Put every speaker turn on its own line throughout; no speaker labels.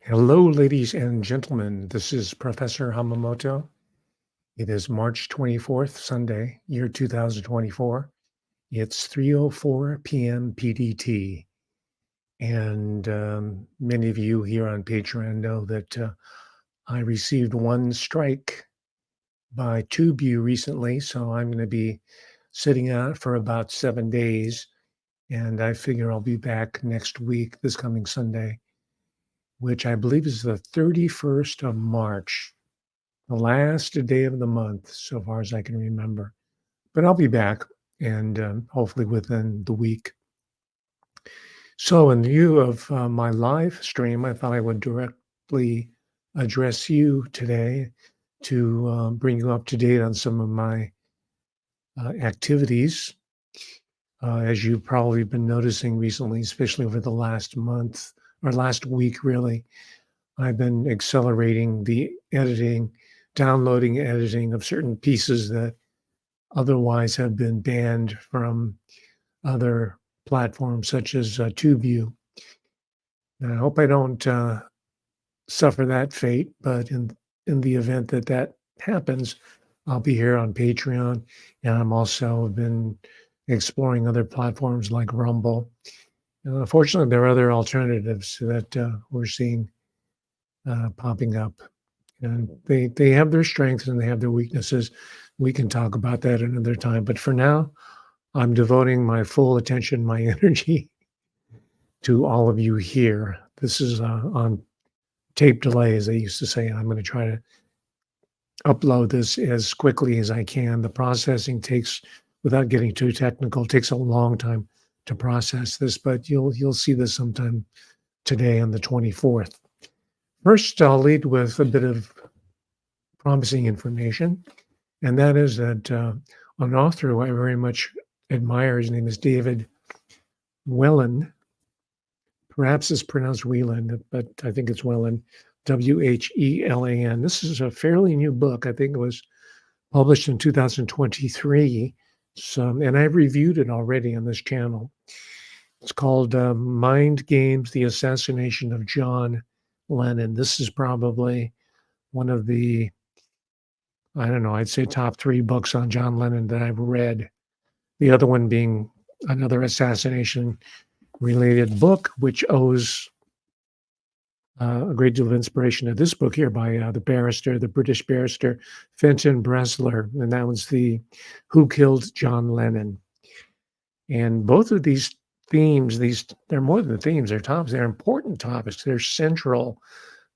Hello, ladies and gentlemen. This is Professor Hamamoto. It is March 24th, Sunday, year 2024. It's 3:04 p.m. PDT. And many of you here on Patreon know that I received one strike by TubeView recently. So I'm going to be sitting out for about 7 days. And I figure I'll be back next week, this coming Sunday, which I believe is the 31st of March. The last day of the month, so far as I can remember. But I'll be back and hopefully within the week. So, in view of my live stream, I thought I would directly address you today to bring you up to date on some of my activities. As you've probably been noticing recently, especially over the last month or last week, really, I've been accelerating the editing, downloading, editing of certain pieces that otherwise have been banned from other platforms such as TubeView. And I hope I don't suffer that fate, but in the event that that happens, I'll be here on Patreon, and I'm also been exploring other platforms like Rumble. Fortunately, there are other alternatives that we're seeing popping up, and they have their strengths and they have their weaknesses. We can talk about that another time, but for now, I'm devoting my full attention, my energy to all of you here. This is on tape delay, as they used to say. I'm going to try to upload this as quickly as I can. The processing takes, without getting too technical, takes a long time to process this, but you'll see this sometime today on the 24th. First, I'll lead with a bit of promising information, and that is that an author who I very much admire, his name is David Whelan. Perhaps it's pronounced Whelan, but I think it's Whelan, Whelan. This is a fairly new book. I think it was published in 2023. So, and I've reviewed it already on this channel. It's called Mind Games, The Assassination of John Lennon. This is probably one of the, I don't know, I'd say top three books on John Lennon that I've read. The other one being another assassination related book, which owes a great deal of inspiration to this book here by the British barrister, Fenton Bresler, and that was the Who Killed John Lennon. And both of these themes, they're more than themes, they're topics, they're important topics, they're central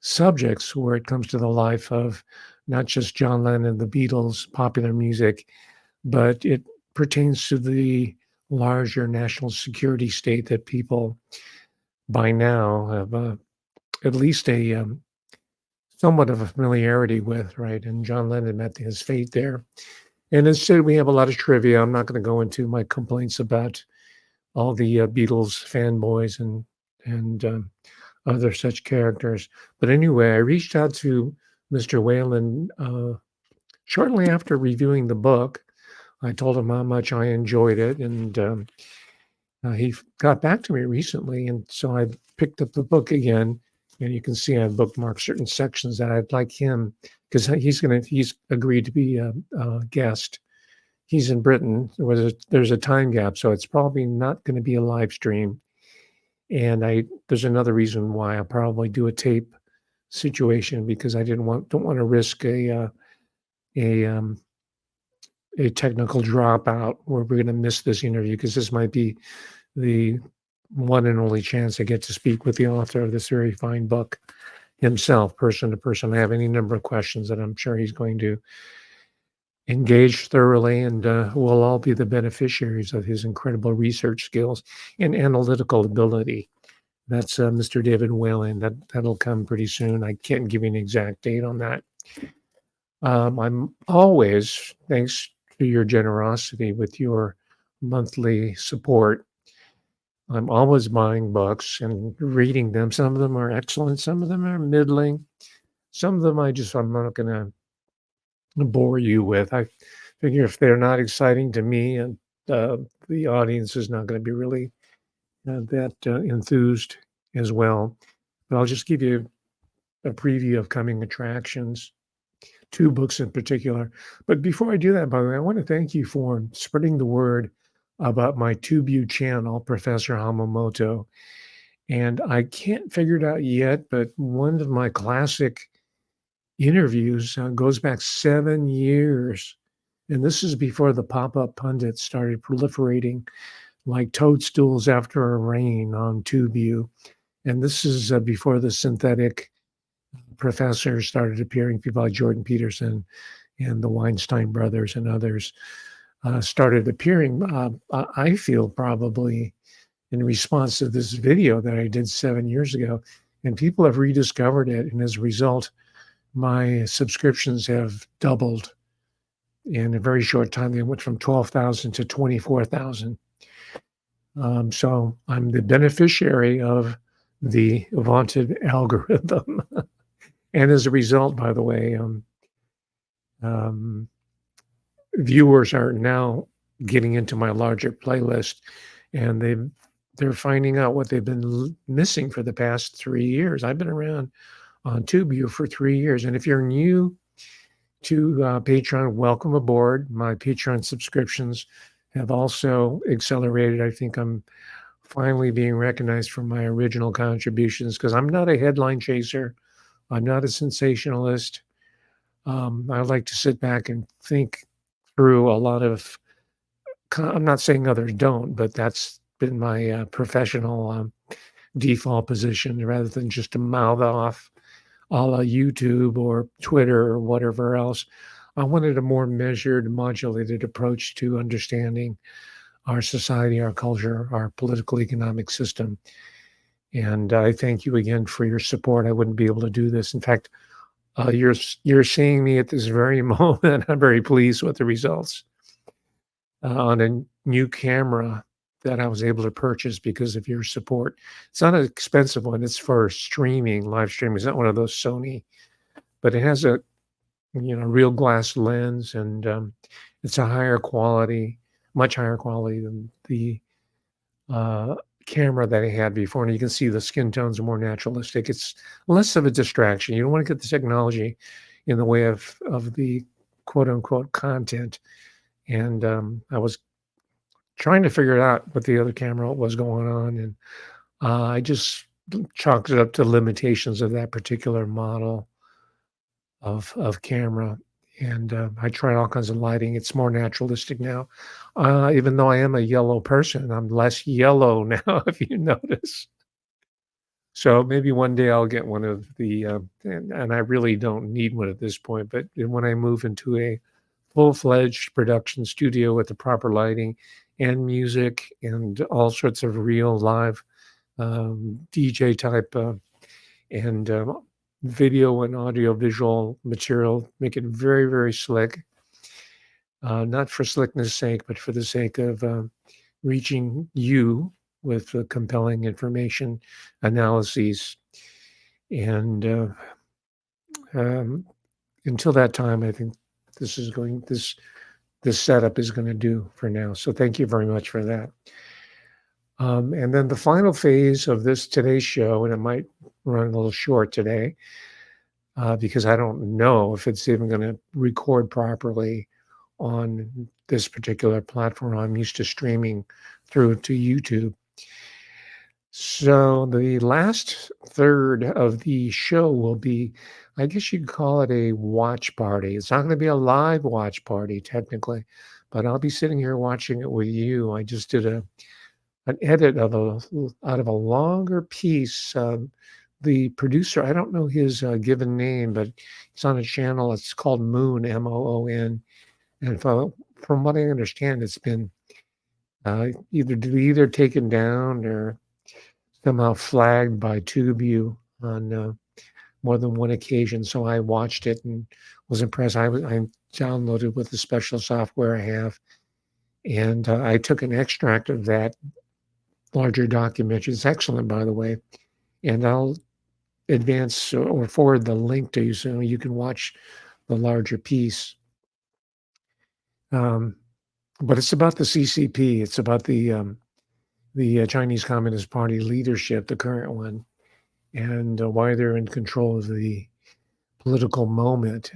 subjects where it comes to the life of not just John Lennon, the Beatles, popular music, but it pertains to the larger national security state that people by now have at least a somewhat of a familiarity with, right? And John Lennon met his fate there. And instead, we have a lot of trivia. I'm not going to go into my complaints about all the Beatles fanboys and other such characters. But anyway, I reached out to Mr. Whalen shortly after reviewing the book. I told him how much I enjoyed it, and he got back to me recently, and so I picked up the book again. And you can see I bookmarked certain sections that I'd like him, because he's agreed to be a guest. He's in Britain. There's a time gap, so it's probably not going to be a live stream. And there's another reason why I'll probably do a tape situation, because I don't want to risk a technical dropout where we're going to miss this interview, because this might be the one and only chance I get to speak with the author of this very fine book himself, person to person. I have any number of questions that I'm sure he's going to engage thoroughly, and we'll all be the beneficiaries of his incredible research skills and analytical ability. That's Mr. David Whelan. That'll come pretty soon. I can't give you an exact date on that. I'm always, thanks to your generosity with your monthly support, I'm always buying books and reading them. Some of them are excellent, some of them are middling, some of them I'm not going to bore you with. I figure if they're not exciting to me, and the audience is not going to be really that enthused as well. But I'll just give you a preview of coming attractions, 2 books in particular. But before I do that, by the way, I want to thank you for spreading the word about my TubeU channel, Professor Hamamoto. And I can't figure it out yet, but one of my classic interviews goes back 7 years. And this is before the pop-up pundits started proliferating like toadstools after a rain on TubeU. And this is before the synthetic professors started appearing, people like Jordan Peterson and the Weinstein brothers and others started appearing. I feel probably in response to this video that I did 7 years ago, and people have rediscovered it. And as a result, my subscriptions have doubled in a very short time. They went from 12,000 to 24,000. So I'm the beneficiary of the vaunted algorithm. And as a result, by the way, um, viewers are now getting into my larger playlist, and they're finding out what they've been missing for the past 3 years. I've been around on TubeU for 3 years, and if you're new to Patreon, welcome aboard. My Patreon subscriptions have also accelerated. I think I'm finally being recognized for my original contributions because I'm not a headline chaser. I'm not a sensationalist. I like to sit back and think through a lot of. I'm not saying others don't, but that's been my professional default position rather than just to mouth off a la YouTube or Twitter or whatever else. I wanted a more measured, modulated approach to understanding our society, our culture, our political economic system. And I thank you again for your support. I wouldn't be able to do this. In fact, you're seeing me at this very moment. I'm very pleased with the results on a new camera that I was able to purchase because of your support. It's not an expensive one. It's for streaming, live streaming. It's not one of those Sony, but it has a real glass lens, and it's a higher quality, much higher quality than the camera that I had before. And you can see the skin tones are more naturalistic. It's less of a distraction. You don't want to get the technology in the way of the quote unquote content. And I was trying to figure out what the other camera was going on, and I just chalked it up to limitations of that particular model of camera. And I tried all kinds of lighting. It's more naturalistic now. Even though I am a yellow person, I'm less yellow now, if you notice. So maybe one day I'll get one of the, and I really don't need one at this point, but when I move into a full-fledged production studio with the proper lighting and music and all sorts of real live DJ type and video and audio visual material, make it very, very slick. Not for slickness sake, but for the sake of reaching you with compelling information, analyses. And until that time, I think this setup is going to do for now. So thank you very much for that. And then the final phase of today's show, and it might run a little short today because I don't know if it's even going to record properly on this particular platform. I'm used to streaming through to YouTube. So the last third of the show will be, I guess you could call it a watch party. It's not going to be a live watch party technically, but I'll be sitting here watching it with you. I just did an edit out of a longer piece. The producer, I don't know his given name, but he's on a channel. It's called Moon, Moon. And from what I understand, it's been either taken down or somehow flagged by TubeU on more than one occasion. So I watched it and was impressed. I downloaded with the special software I have, and I took an extract of that larger documentary. It's excellent, by the way, and I'll advance or forward the link to you so you can watch the larger piece. But it's about the CCP. It's about the Chinese Communist Party leadership, the current one. and why they're in control of the political moment.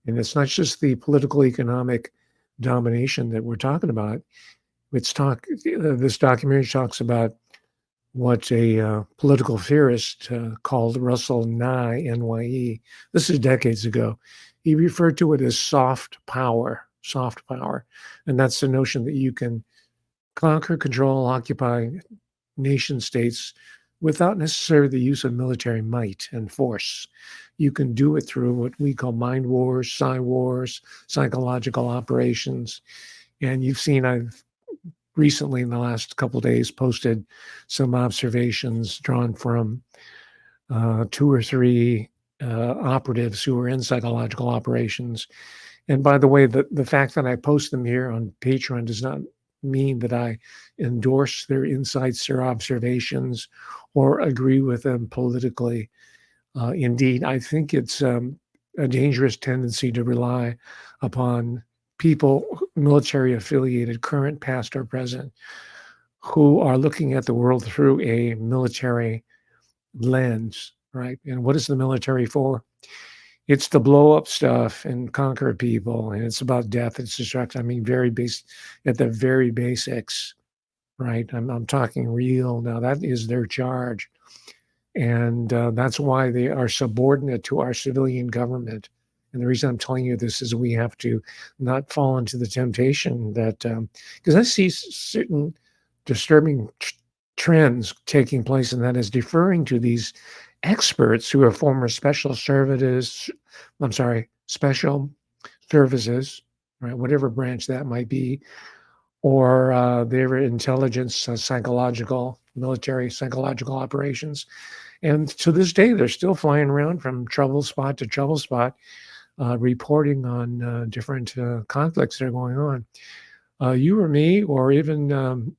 And it's not just the political economic domination that we're talking about. This documentary talks about what a political theorist called Russell Nye, Nye. This is decades ago. He referred to it as soft power. And that's the notion that you can conquer, control, occupy nation states without necessarily the use of military might and force. You can do it through what we call mind wars, psychological operations. And you've seen I've recently in the last couple of days posted some observations drawn from two or three operatives who were in psychological operations. And by the way, the fact that I post them here on Patreon does not mean that I endorse their insights or observations or agree with them politically. Indeed, I think it's a dangerous tendency to rely upon people, military affiliated, current, past, or present, who are looking at the world through a military lens, right? And what is the military for? It's to blow up stuff and conquer people, and it's about death, it's destruction. I mean, very base at the very basics, right? I'm talking real now. That is their charge, and that's why they are subordinate to our civilian government. And the reason I'm telling you this is we have to not fall into the temptation that because I see certain disturbing trends taking place, and that is deferring to these experts who are former special services, right? Whatever branch that might be, or their intelligence, military psychological operations. And to this day, they're still flying around from trouble spot to trouble spot, reporting on different conflicts that are going on. You or me, or even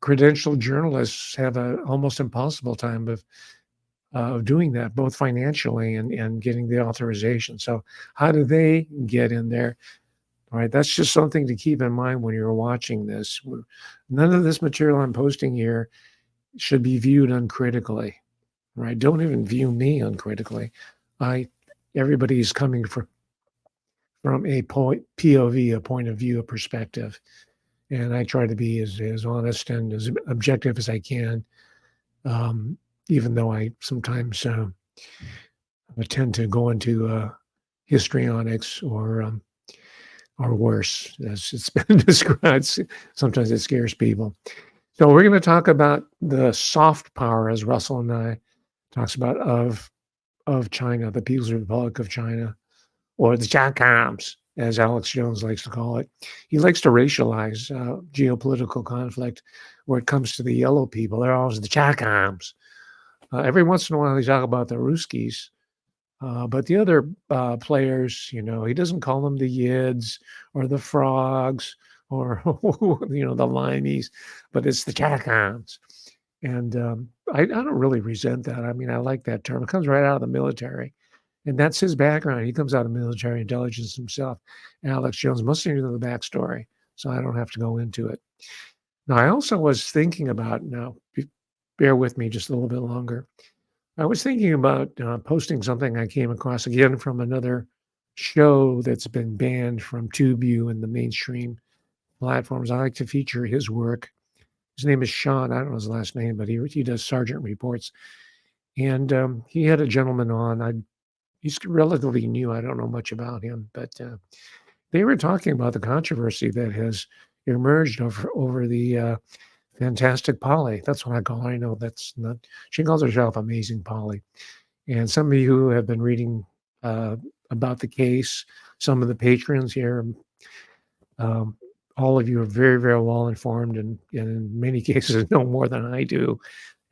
credentialed journalists, have an almost impossible time of doing that, both financially and getting the authorization. So, how do they get in there? All right, that's just something to keep in mind when you're watching this. None of this material I'm posting here should be viewed uncritically. Right? Don't even view me uncritically. I Everybody is coming from a POV, a point of view, a perspective, and I try to be as honest and as objective as I can. Um, Even though I sometimes I tend to go into histrionics or worse, as it's been described. Sometimes it scares people. So we're going to talk about the soft power, as Russell and I talks about, of China, the People's Republic of China, or the Chacoms, as Alex Jones likes to call it. He likes to racialize geopolitical conflict where it comes to the yellow people. They're always the Chacoms. Every once in a while, they talk about the Ruskies, but the other players, he doesn't call them the Yids or the Frogs or the Limeys, but it's the Chacoms. And I don't really resent that. I mean, I like that term. It comes right out of the military. And that's his background. He comes out of military intelligence himself. Alex Jones, most of you know the backstory, so I don't have to go into it. Now, I also was thinking about, bear with me just a little bit longer. I was thinking about posting something I came across again from another show that's been banned from TubeView and the mainstream platforms. I like to feature his work. His name is Sean. I don't know his last name, but he does Sergeant Reports. And he had a gentleman on. He's relatively new. I don't know much about him, but they were talking about the controversy that has emerged over the Fantastic Polly. That's what I call her. I know that's not. She calls herself Amazing Polly. And some of you who have been reading about the case, some of the patrons here, um, all of you are very, very well informed, and in many cases know more than I do.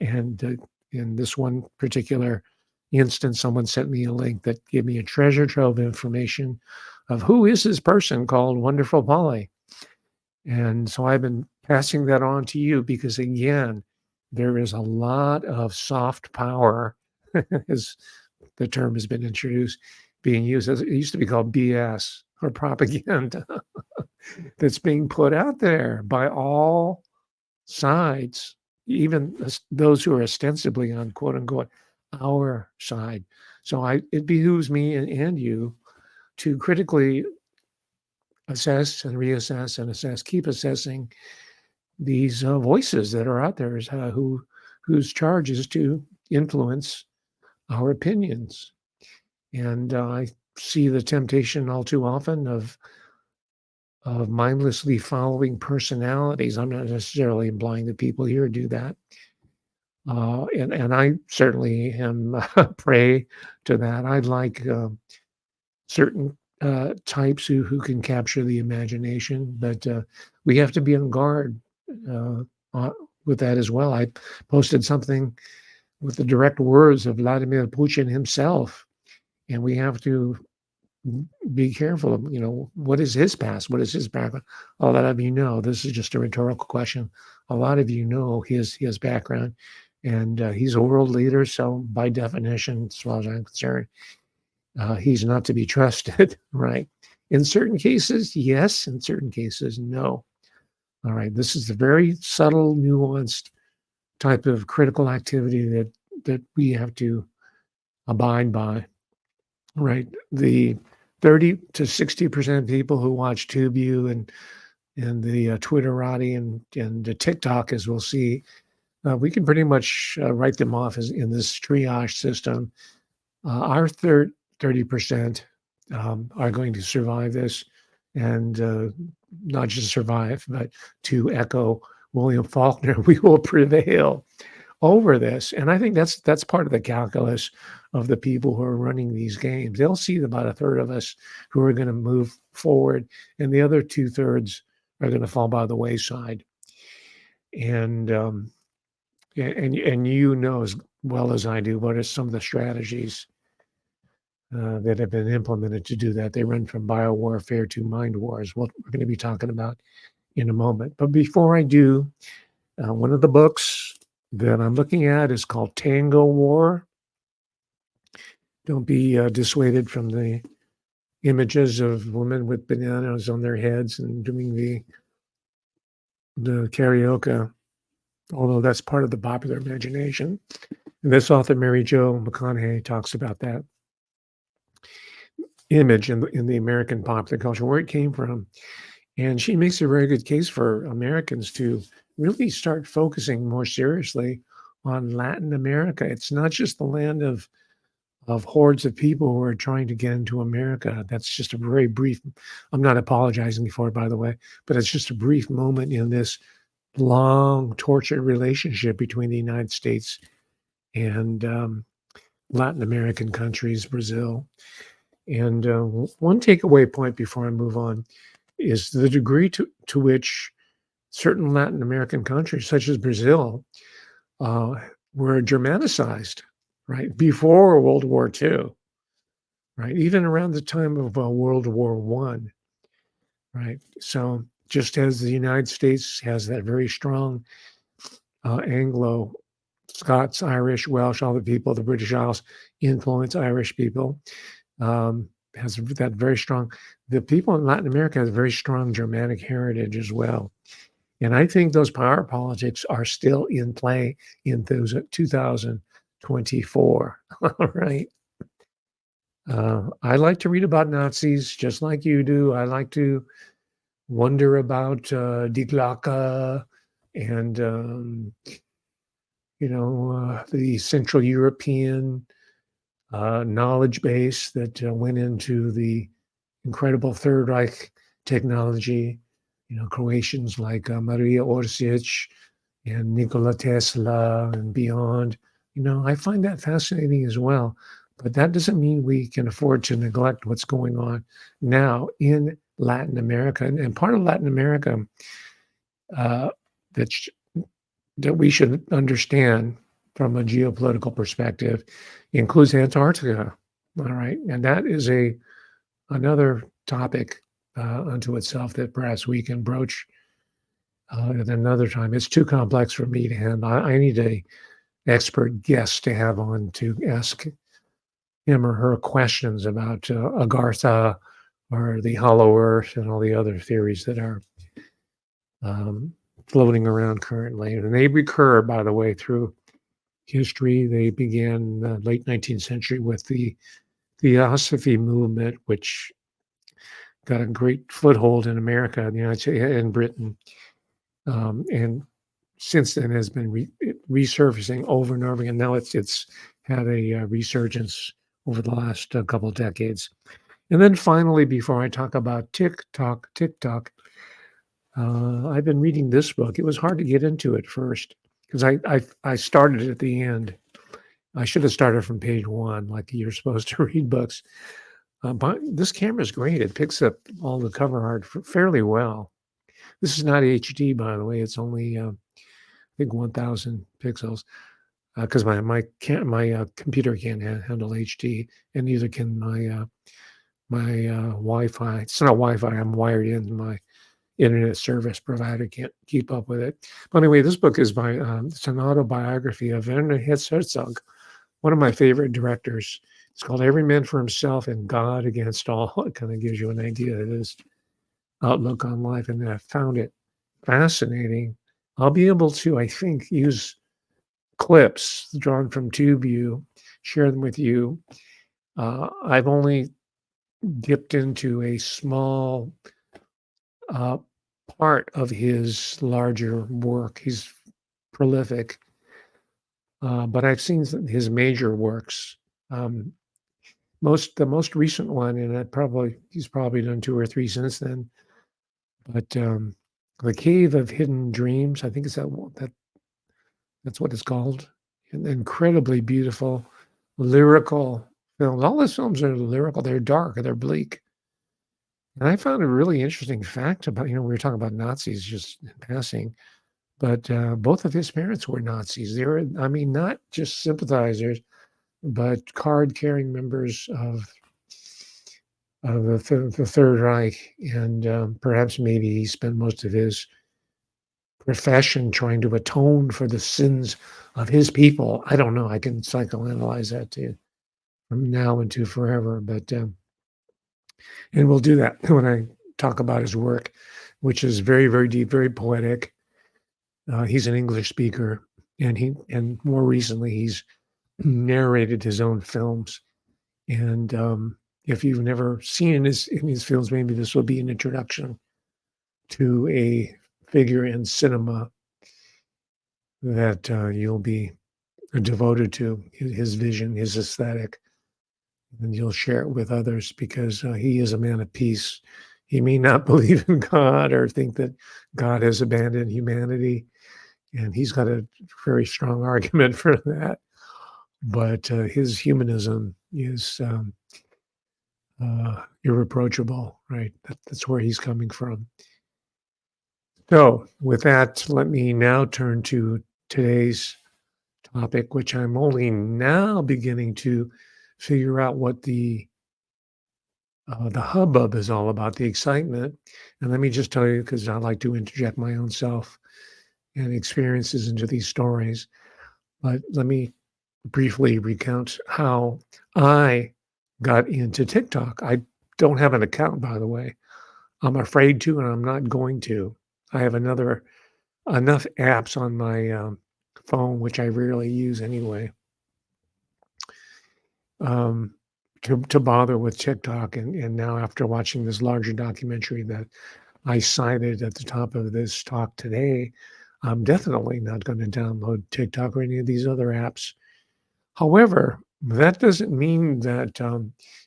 And in this one particular instance, someone sent me a link that gave me a treasure trove of information of who is this person called Wonderful Polly. And so I've been passing that on to you because, again, there is a lot of soft power, as the term has been introduced, being used. It used to be called BS or propaganda that's being put out there by all sides, even those who are ostensibly on quote unquote our side. So it behooves me and you to critically assess and reassess and assess, keep assessing these voices that are out there, whose charge is to influence our opinions. And I see the temptation all too often of mindlessly following personalities. I'm not necessarily implying that people here do that. And I certainly am prey to that. I like certain types who can capture the imagination, but we have to be on guard uh, uh, with that as well. I posted something with the direct words of Vladimir Putin himself, and we have to be careful of, what is his past? What is his background? A lot of you know, this is just a rhetorical question. A lot of you know his background, and he's a world leader. So by definition, as far as I'm concerned, he's not to be trusted, right? In certain cases, yes. In certain cases, no. All right. This is the very subtle, nuanced type of critical activity that we have to abide by, right? The 30 to 60% people who watch TubeView and the Twitterati and the TikTok, as we'll see, we can pretty much write them off as in this triage system. Our 30% are going to survive this, and not just survive, but to echo William Faulkner, we will prevail over this. And I think that's part of the calculus of the people who are running these games. They'll see about a third of us who are going to move forward, and the other 2/3 are going to fall by the wayside. And and you know as well as I do what are some of the strategies that have been implemented to do that. They run from biowarfare to mind wars, what we're going to be talking about in a moment. But before I do, one of the books that I'm looking at is called Tango War. Don't be dissuaded from the images of women with bananas on their heads and doing the karaoke, although that's part of the popular imagination. And this author, Mary Jo McConaughey, talks about that image in the American popular culture, where it came from. And she makes a very good case for Americans to really start focusing more seriously on Latin America. It's not just the land of hordes of people who are trying to get into America. That's just a very brief, I'm not apologizing for it, by the way, but it's just a brief moment in this long, tortured relationship between the United States and Latin American countries, Brazil. And one takeaway point before I move on is the degree to which certain Latin American countries, such as Brazil, uh, were Germanicized, right, before World War II, right, even around the time of World War One, right. So just as the United States has that very strong Anglo, Scots, Irish, Welsh, all the people, the British Isles influence Irish people, has that very strong. The people in Latin America has a very strong Germanic heritage as well. And I think those power politics are still in play in 2024. All right. I like to read about Nazis just like you do. I like to wonder about Die Glocke and, the Central European knowledge base that went into the incredible Third Reich technology. Croatians like Maria Orsic and Nikola Tesla and beyond. I find that fascinating as well. But that doesn't mean we can afford to neglect what's going on now in Latin America. And part of Latin America uh, that that we should understand from a geopolitical perspective includes Antarctica. All right, and that is another topic unto itself that perhaps we can broach at another time. It's too complex for me to handle. I need a expert guest to have on to ask him or her questions about Agartha or the Hollow Earth and all the other theories that are floating around currently. And they recur, by the way, through history. They began in the late 19th century with the Theosophy movement, which got a great foothold in America, the United States, and Britain, and since then has been resurfacing over and over again. Now it's had a resurgence over the last couple of decades. And then finally, before I talk about TikTok, I've been reading this book. It was hard to get into at first because I started at the end. I should have started from page one, like you're supposed to read books. But this camera is great. It picks up all the cover art fairly well. This is not HD, by the way. It's only I think 1,000 pixels because my computer can't handle HD, and neither can my Wi-Fi. It's not Wi-Fi. I'm wired in. My internet service provider can't keep up with it. But anyway, this book is by it's an autobiography of Werner Herzog, one of my favorite directors. It's called Every Man for Himself and God Against All. It kind of gives you an idea of his outlook on life, and I found it fascinating. I'll be able to, I think, use clips drawn from TubeView, share them with you. I've only dipped into a small uh, part of his larger work. He's prolific, but I've seen his major works. The most recent one, and he's probably done two or three since then. But the Cave of Hidden Dreams, I think is that's what it's called. An incredibly beautiful, lyrical films. All his films are lyrical. They're dark. They're bleak. And I found a really interesting fact about, we were talking about Nazis just in passing, but both of his parents were Nazis. They were, I mean, not just sympathizers, but card-carrying members of the Third Reich. And perhaps maybe he spent most of his profession trying to atone for the sins of his people. I don't know. I can psychoanalyze that too from now into forever. But and we'll do that when I talk about his work, which is very, very deep, very poetic. He's an English speaker, and more recently he's narrated his own films. And if you've never seen his films, maybe this will be an introduction to a figure in cinema that you'll be devoted to, his vision, his aesthetic, and you'll share it with others because he is a man of peace. He may not believe in God or think that God has abandoned humanity, and he's got a very strong argument for that. But his humanism is irreproachable, right? That's where he's coming from. So, with that, let me now turn to today's topic, which I'm only now beginning to figure out what the hubbub is all about, the excitement. And let me just tell you, because I like to interject my own self and experiences into these stories. But let me briefly recount how I got into TikTok. I don't have an account, by the way. I'm afraid to, and I'm not going to. I have enough apps on my phone, which I rarely use anyway, to bother with TikTok. And now, after watching this larger documentary that I cited at the top of this talk today, I'm definitely not going to download TikTok or any of these other apps. However, that doesn't mean that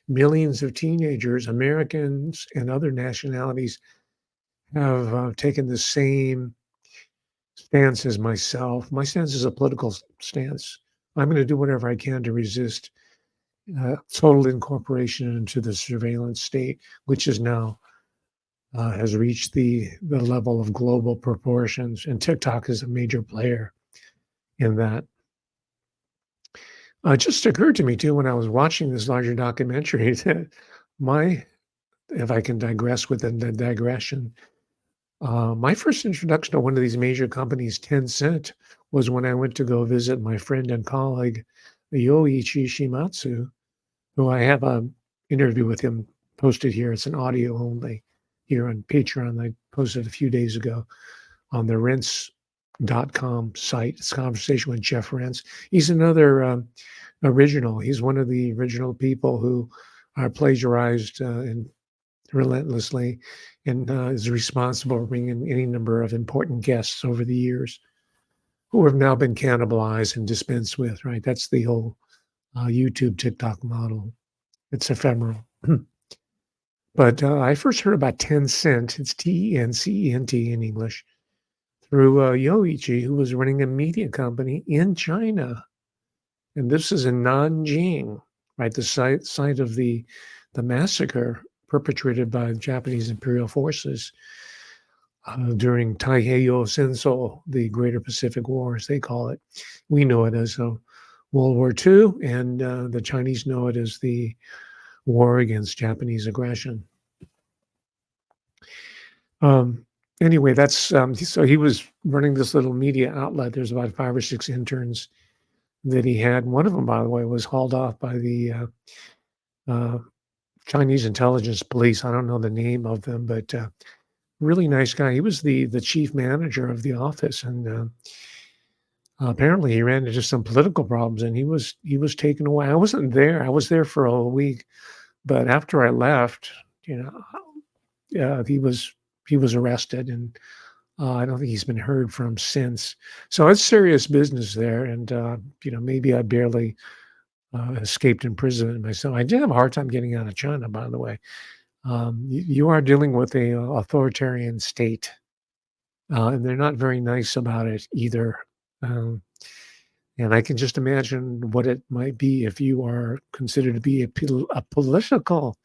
millions of teenagers, Americans, and other nationalities have taken the same stance as myself. My stance is a political stance. I'm going to do whatever I can to resist total incorporation into the surveillance state, which is now has reached the level of global proportions, and TikTok is a major player in that. It just occurred to me too when I was watching this larger documentary that if I can digress within the digression, my first introduction to one of these major companies, Tencent, was when I went to go visit my friend and colleague, Yoichi Shimatsu, who I have an interview with him posted here. It's an audio only here on Patreon. I posted a few days ago on the Rinse site. It's Conversation with Jeff Rense. He's another original. He's one of the original people who are plagiarized and relentlessly, and is responsible for bringing any number of important guests over the years who have now been cannibalized and dispensed with. Right? That's the whole YouTube TikTok model. It's ephemeral. But I first heard about Tencent. It's Tencent in English through Yoichi, who was running a media company in China. And this is in Nanjing, right? The site of the massacre perpetrated by Japanese imperial forces during Taiheiyo Senso, the Greater Pacific War, as they call it. We know it as World War II, and the Chinese know it as the war against Japanese aggression. Anyway, that's so he was running this little media outlet. There's about 5 or 6 interns that he had. One of them, by the way, was hauled off by the Chinese intelligence police. I don't know the name of them, but really nice guy. He was the chief manager of the office, and apparently he ran into some political problems, and he was taken away. I wasn't there. I was there for a week, but after I left, he was arrested, and I don't think he's been heard from since. So it's serious business there, and maybe I barely escaped imprisonment myself. I did have a hard time getting out of China, by the way. You are dealing with a authoritarian state, and they're not very nice about it either. And I can just imagine what it might be if you are considered to be a political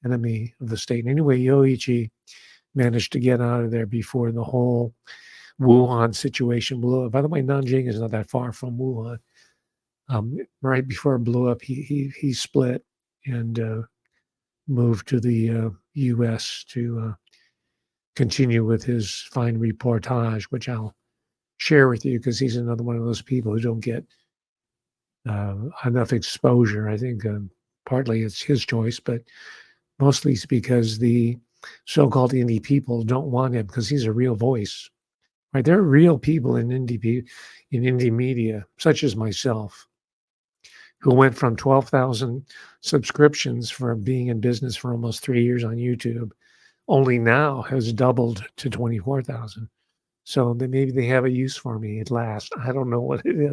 enemy of the state. Anyway, Yoichi managed to get out of there before the whole Wuhan situation blew up. By the way, Nanjing is not that far from Wuhan. Right before it blew up, he split and moved to the U.S. to continue with his fine reportage, which I'll share with you because he's another one of those people who don't get enough exposure. I think partly it's his choice, but mostly it's because the so-called indie people don't want him because he's a real voice. Right? There are real people in indie media, such as myself, who went from 12,000 subscriptions for being in business for almost 3 years on YouTube, only now has doubled to 24,000. So maybe they have a use for me at last. I don't know what it is.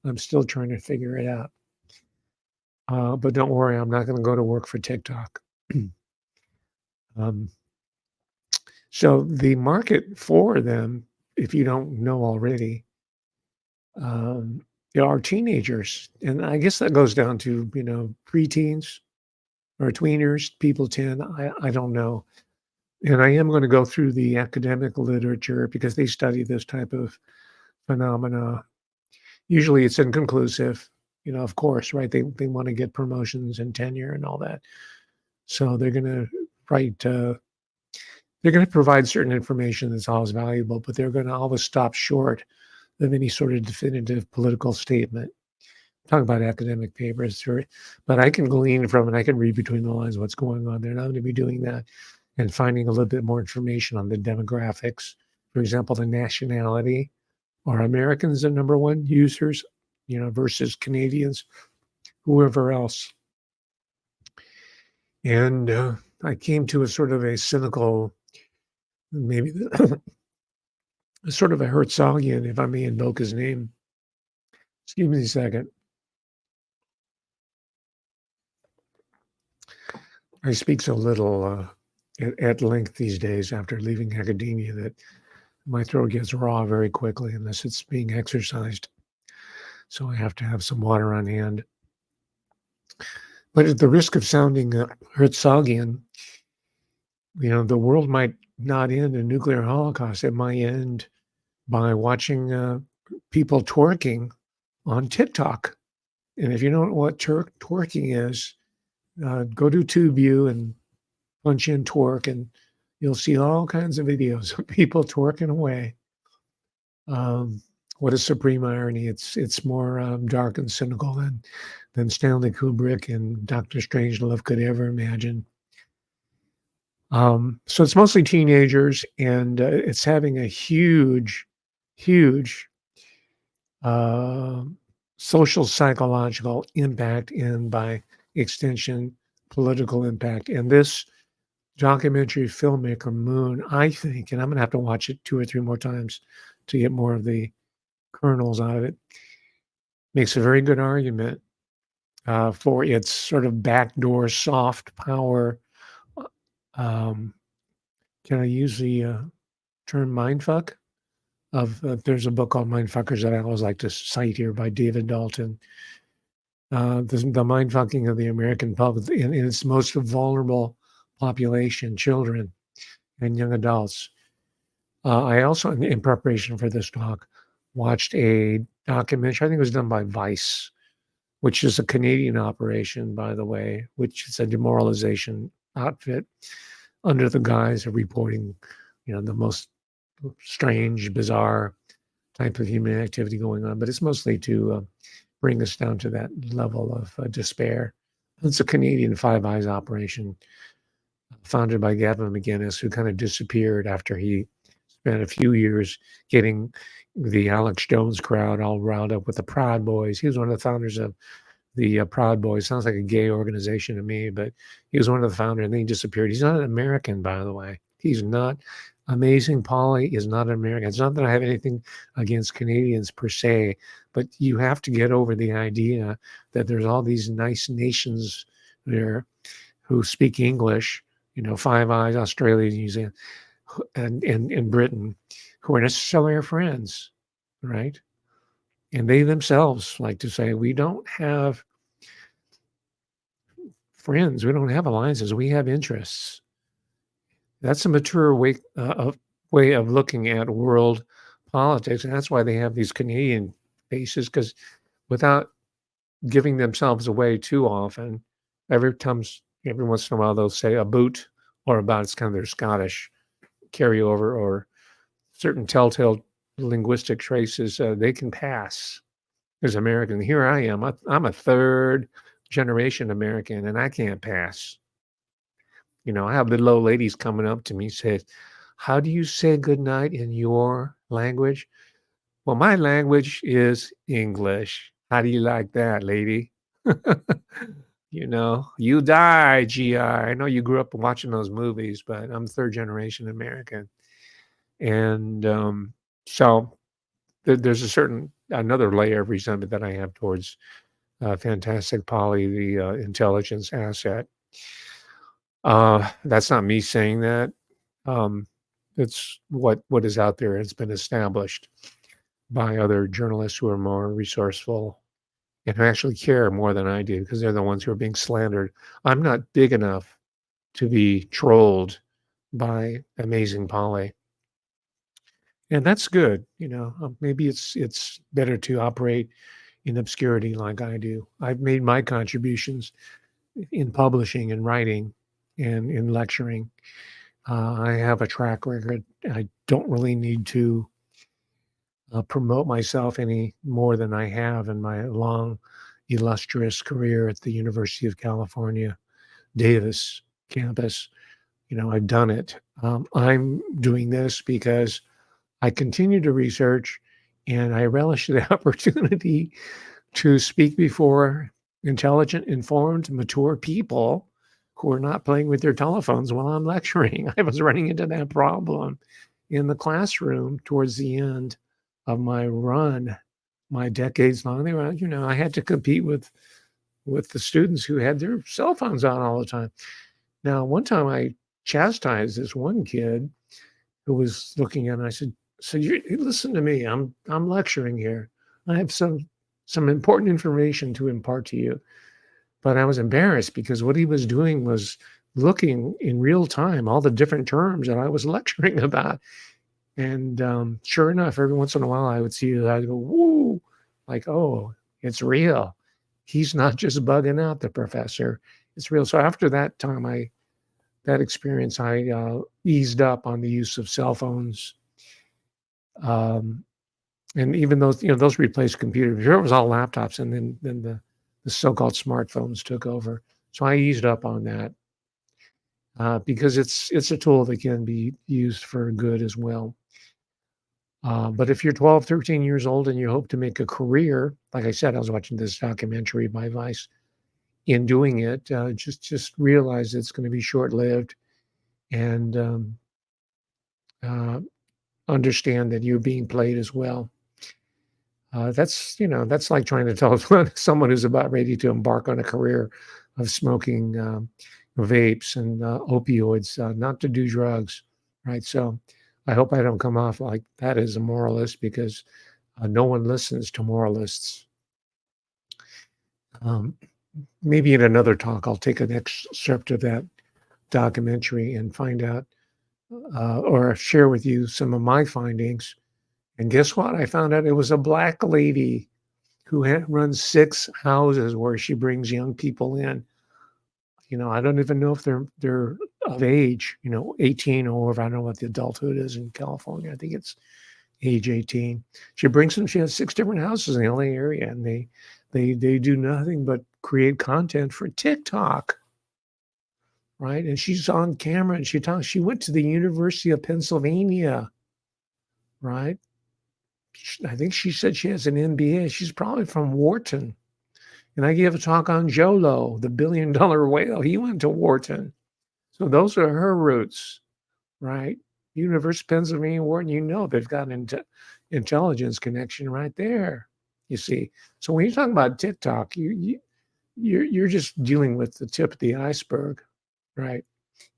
I'm still trying to figure it out. But don't worry, I'm not going to go to work for TikTok. So the market for them, if you don't know already, there are teenagers, and I guess that goes down to preteens or tweeners, people 10. I don't know, and I am going to go through the academic literature because they study this type of phenomena. Usually, it's inconclusive. Of course, right? They want to get promotions and tenure and all that, so they're going to write. They're going to provide certain information that's always valuable, but they're going to always stop short of any sort of definitive political statement. Talk about academic papers, but I can glean from it. I can read between the lines what's going on. They're not going to be doing that and finding a little bit more information on the demographics. For example, the nationality. Are Americans the number one users, versus Canadians, whoever else? And I came to a sort of a cynical, maybe sort of a Herzogian, if I may invoke his name. Excuse me a second. I speak so little at length these days after leaving academia that my throat gets raw very quickly unless it's being exercised. So I have to have some water on hand. But at the risk of sounding Herzogian, the world might not end a nuclear holocaust. It might end by watching people twerking on TikTok. And if you don't know what twerking is, go to TubeView and punch in twerk, and you'll see all kinds of videos of people twerking away. What a supreme irony! It's more dark and cynical than Stanley Kubrick and Dr. Strangelove could ever imagine. So it's mostly teenagers, and it's having a huge huge uh, social psychological impact and by extension political impact. And this documentary filmmaker Moon, I think, and I'm going to have to watch it 2 or 3 more times to get more of the kernels out of it, makes a very good argument for its sort of backdoor soft power. uh, Um, can I use the term mindfuck? There's a book called Mindfuckers that I always like to cite here by David Dalton. The mindfucking of the American public in its most vulnerable population, children and young adults. I also, in preparation for this talk, watched a documentary. I think it was done by Vice, which is a Canadian operation, by the way, which is a demoralization outfit under the guise of reporting, the most strange, bizarre type of human activity going on. But it's mostly to bring us down to that level of despair. It's a Canadian Five Eyes operation founded by Gavin McInnes, who kind of disappeared after he spent a few years getting the Alex Jones crowd all riled up with the Proud Boys. He was one of the founders of the Proud Boys. Sounds like a gay organization to me, but he was one of the founders, and then he disappeared. He's not an American, by the way. He's not. Amazing Polly is not an American. It's not that I have anything against Canadians per se, but you have to get over the idea that there's all these nice nations there who speak English, Five Eyes, Australia, New Zealand, and Britain, who are necessarily our friends, right? And they themselves like to say, we don't have friends, we don't have alliances, we have interests. That's a mature way of looking at world politics, and that's why they have these Canadian bases, because without giving themselves away too often, every once in a while they'll say a boot or about. It's kind of their Scottish carryover or certain telltale linguistic traces. They can pass as American. Here I am. I'm a third generation American, and I can't pass. I have little old ladies coming up to me, says, "How do you say good night in your language?" Well, my language is English. How do you like that, lady? You die, GI. I know you grew up watching those movies, but I'm third generation American. And so there's another layer of resentment that I have towards Fantastic Polly, the intelligence asset. That's not me saying that. Um, it's what is out there. It's been established by other journalists who are more resourceful and who actually care more than I do, because they're the ones who are being slandered. I'm not big enough to be trolled by Amazing Polly, and that's good. Maybe it's better to operate in obscurity like I do. I've made my contributions in publishing and writing and in lecturing. I have a track record. I don't really need to promote myself any more than I have in my long, illustrious career at the University of California, Davis campus. I've done it. I'm doing this because I continue to research and I relish the opportunity to speak before intelligent, informed, mature people who are not playing with their telephones while I'm lecturing. I was running into that problem in the classroom towards the end of my run, my decades long. I had to compete with the students who had their cell phones on all the time. Now, one time I chastised this one kid who was looking at it, and I said, "So you listen to me. I'm lecturing here. I have some important information to impart to you." But I was embarrassed because what he was doing was looking in real time all the different terms that I was lecturing about. And sure enough, every once in a while I would see that I go, "Woo!" Like, "Oh, it's real. He's not just bugging out the professor. It's real." So after that experience, I eased up on the use of cell phones. Um, and even those replaced computers. Before it was all laptops, and then the so-called smartphones took over. So I eased up on that because it's a tool that can be used for good as well. But if you're 12, 13 years old and you hope to make a career, like I said, I was watching this documentary by Vice. In doing it, just realize it's going to be short lived, and uh, understand that you're being played as well. That's like trying to tell someone who's about ready to embark on a career of smoking vapes and opioids, not to do drugs, right? So I hope I don't come off like that as a moralist, because no one listens to moralists. Um, Maybe in another talk, I'll take an excerpt of that documentary and find out, or share with you some of my findings. And guess what? I found out it was a black lady who runs 6 houses where she brings young people in. I don't even know if they're of age, 18 or over. I don't know what the adulthood is in California. I think it's age 18. She brings them. She has 6 different houses in the LA area, and they do nothing but create content for TikTok, right? And she's on camera and she talks. She went to the University of Pennsylvania, right? I think she said she has an MBA. She's probably from Wharton. And I gave a talk on Jolo, the billion-dollar whale. He went to Wharton. So those are her roots, right? University of Pennsylvania, Wharton, they've got an intelligence connection right there, you see. So when you talk about TikTok, you're just dealing with the tip of the iceberg, right?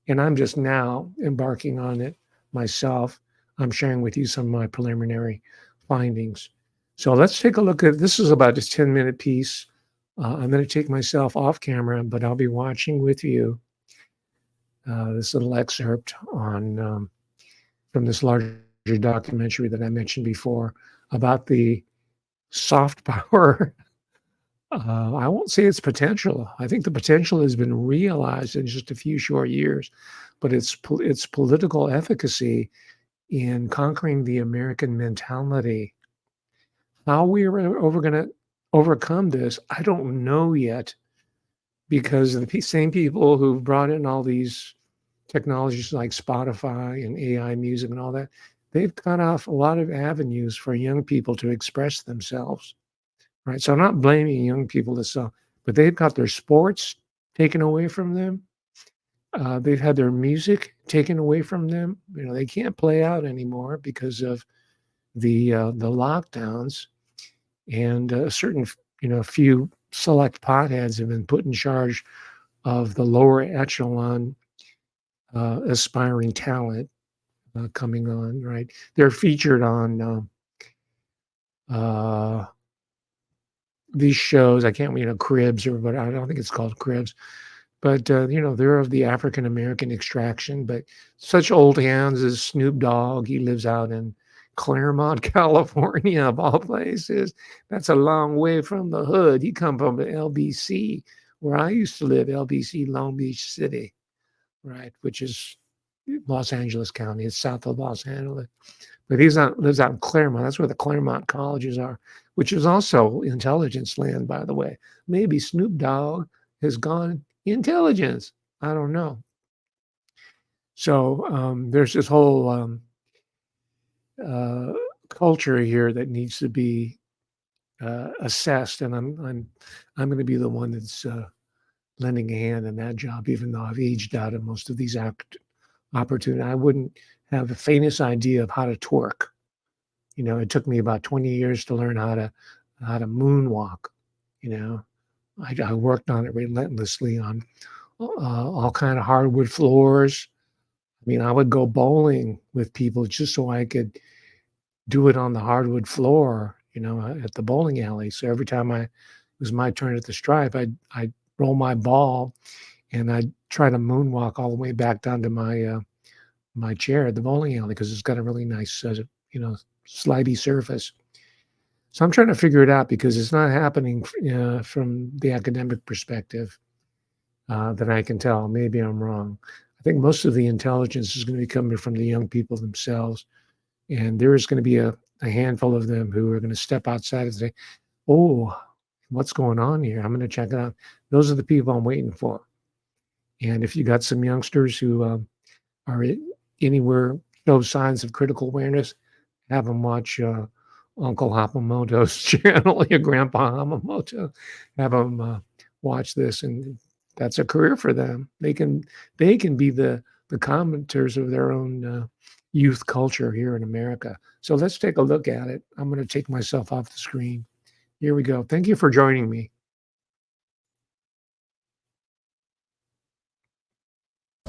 And I'm just now embarking on it myself. I'm sharing with you some of my preliminary findings. So let's take a look at this. Is about a 10-minute piece. I'm going to take myself off camera, but I'll be watching with you this little excerpt on from this larger documentary that I mentioned before about the soft power. I won't say its potential. I think the potential has been realized in just a few short years, but its political efficacy in conquering the American mentality. How we are going to overcome this, I don't know yet, because the same people who brought in all these technologies like Spotify and AI music and all that, they've cut off a lot of avenues for young people to express themselves, right? So I'm not blaming young people to sell, but they've got their sports taken away from them. They've had their music taken away from them. They can't play out anymore because of the lockdowns, and a certain few select potheads have been put in charge of the lower echelon aspiring talent coming on. Right, they're featured on these shows. I can't, Cribs, or what. I don't think it's called Cribs, but they're of the African American extraction. But such old hands as Snoop Dogg, he lives out in Claremont, California, of all places. That's a long way from the hood. He come from the LBC, where I used to live, LBC, Long Beach City, right, which is Los Angeles County. It's south of Los Angeles. But he lives out in Claremont. That's where the Claremont colleges are, which is also intelligence land, by the way. Maybe Snoop Dogg has gone intelligence. I don't know. So there's this whole uh, culture here that needs to be assessed, and I'm going to be the one that's lending a hand in that job, even though I've aged out of most of these opportunities. I wouldn't have the faintest idea of how to twerk. It took me about 20 years to learn how to moonwalk. I worked on it relentlessly on all kind of hardwood floors. I would go bowling with people just so I could do it on the hardwood floor, at the bowling alley. So every time it was my turn at the stripe, I'd roll my ball and I'd try to moonwalk all the way back down to my chair at the bowling alley, because it's got a really nice, slidey surface. So I'm trying to figure it out, because it's not happening from the academic perspective that I can tell. Maybe I'm wrong. I think most of the intelligence is going to be coming from the young people themselves. And there is going to be a handful of them who are going to step outside and say, oh, what's going on here? I'm going to check it out. Those are the people I'm waiting for. And if you got some youngsters who are anywhere show signs of critical awareness, have them watch Uncle Hamamoto's channel, your Grandpa Hamamoto, have them watch this, and that's a career for them. They can be the commenters of their own youth culture here in America. So let's take a look at it. I'm going to take myself off the screen. Here we go. Thank you for joining me.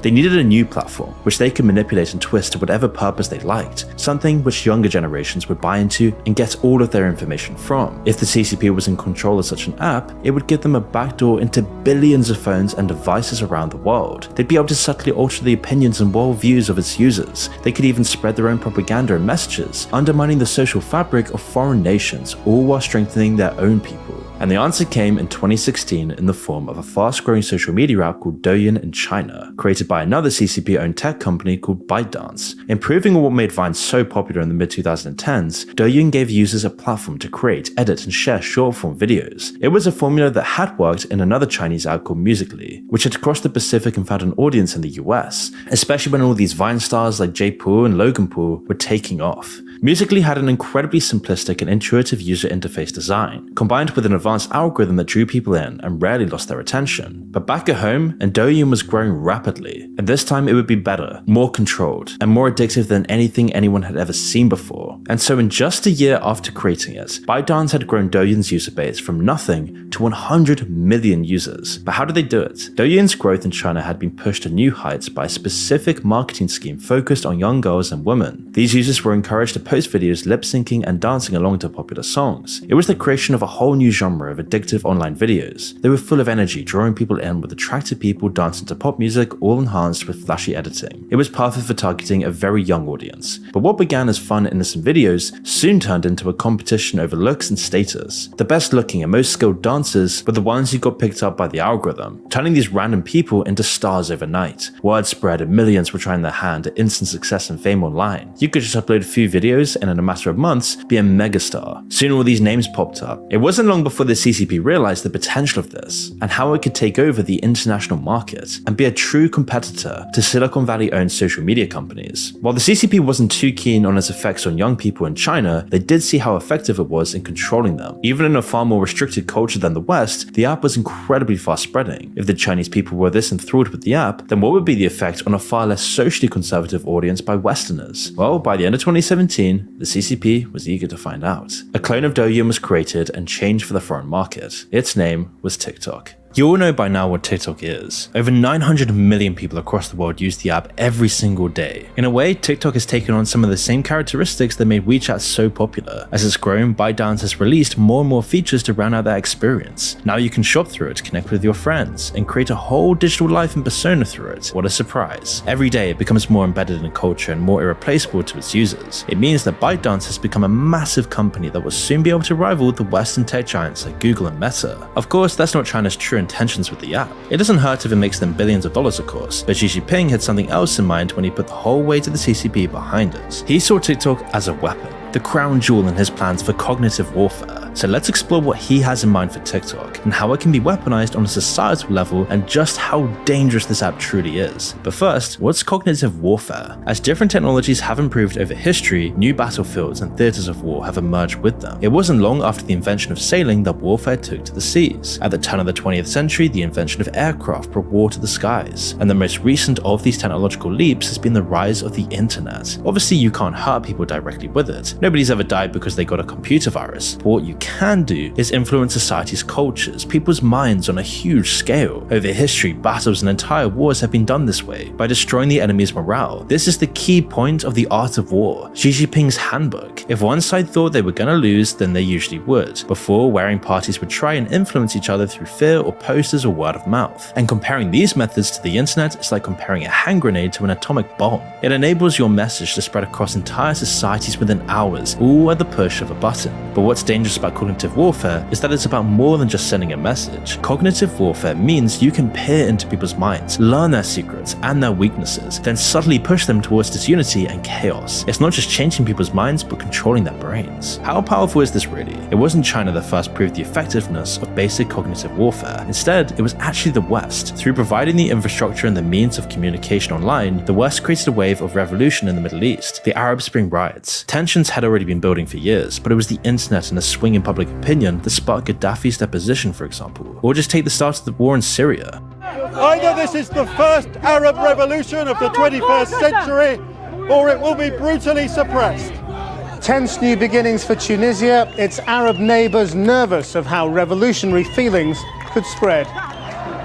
They needed a new platform, which they could manipulate and twist to whatever purpose they liked, something which younger generations would buy into and get all of their information from. If the CCP was in control of such an app, it would give them a backdoor into billions of phones and devices around the world. They'd be able to subtly alter the opinions and worldviews of its users. They could even spread their own propaganda and messages, undermining the social fabric of foreign nations, all while strengthening their own people. And the answer came in 2016 in the form of a fast-growing social media app called Douyin in China, created by another CCP-owned tech company called ByteDance. Improving on what made Vine so popular in the mid-2010s, Douyin gave users a platform to create, edit, and share short-form videos. It was a formula that had worked in another Chinese app called Musical.ly, which had crossed the Pacific and found an audience in the US, especially when all these Vine stars like Jay Paul and Logan Paul were taking off. Musical.ly had an incredibly simplistic and intuitive user interface design, combined with an advanced algorithm that drew people in and rarely lost their attention. But back at home, and Douyin was growing rapidly, and this time it would be better, more controlled, and more addictive than anything anyone had ever seen before. And so in just a year after creating it, ByteDance had grown Douyin's user base from nothing to 100 million users. But how did they do it? Douyin's growth in China had been pushed to new heights by a specific marketing scheme focused on young girls and women. These users were encouraged to post videos lip-syncing and dancing along to popular songs. It was the creation of a whole new genre of addictive online videos. They were full of energy, drawing people in with attractive people dancing to pop music, all enhanced with flashy editing. It was perfect for targeting a very young audience. But what began as fun, innocent videos soon turned into a competition over looks and status. The best looking and most skilled dancers were the ones who got picked up by the algorithm, turning these random people into stars overnight. Word spread and millions were trying their hand at instant success and fame online. You could just upload a few videos and in a matter of months be a megastar. Soon all these names popped up. It wasn't long before the CCP realized the potential of this and how it could take over the international market and be a true competitor to Silicon Valley-owned social media companies. While the CCP wasn't too keen on its effects on young people in China, they did see how effective it was in controlling them. Even in a far more restricted culture than the West, the app was incredibly fast spreading. If the Chinese people were this enthralled with the app, then what would be the effect on a far less socially conservative audience by Westerners? Well, by the end of 2017, the CCP was eager to find out. A clone of Douyin was created and changed for the foreign market. Its name was TikTok. You all know by now what TikTok is. Over 900 million people across the world use the app every single day. In a way, TikTok has taken on some of the same characteristics that made WeChat so popular. As it's grown, ByteDance has released more and more features to round out that experience. Now you can shop through it, connect with your friends, and create a whole digital life and persona through it. What a surprise. Every day it becomes more embedded in culture and more irreplaceable to its users. It means that ByteDance has become a massive company that will soon be able to rival the Western tech giants like Google and Meta. Of course, that's not China's true intentions with the app. It doesn't hurt if it makes them billions of dollars, of course, but Xi Jinping had something else in mind when he put the whole weight of the CCP behind it. He saw TikTok as a weapon, the crown jewel in his plans for cognitive warfare. So let's explore what he has in mind for TikTok and how it can be weaponized on a societal level and just how dangerous this app truly is. But first, what's cognitive warfare? As different technologies have improved over history, new battlefields and theaters of war have emerged with them. It wasn't long after the invention of sailing that warfare took to the seas. At the turn of the 20th century, the invention of aircraft brought war to the skies. And the most recent of these technological leaps has been the rise of the internet. Obviously, you can't hurt people directly with it. Nobody's ever died because they got a computer virus. But what you can do is influence society's cultures, people's minds on a huge scale. Over history, battles and entire wars have been done this way, by destroying the enemy's morale. This is the key point of the art of war, Xi Jinping's handbook. If one side thought they were gonna lose, then they usually would. Before, warring parties would try and influence each other through fear or posters or word of mouth. And comparing these methods to the internet is like comparing a hand grenade to an atomic bomb. It enables your message to spread across entire societies within hours, all at the push of a button. But what's dangerous about cognitive warfare is that it's about more than just sending a message. Cognitive warfare means you can peer into people's minds, learn their secrets and their weaknesses, then subtly push them towards disunity and chaos. It's not just changing people's minds, but controlling their brains. How powerful is this really? It wasn't China that first proved the effectiveness of basic cognitive warfare. Instead, it was actually the West. Through providing the infrastructure and the means of communication online, the West created a wave of revolution in the Middle East, the Arab Spring riots. Tensions had already been building for years, but it was the internet and a swing in public opinion that sparked Gaddafi's deposition, for example. Or just take the start of the war in Syria.
Either this is the first Arab revolution of the 21st century, or it will be brutally suppressed.
Tense new beginnings for Tunisia, its Arab neighbours nervous of how revolutionary feelings could spread.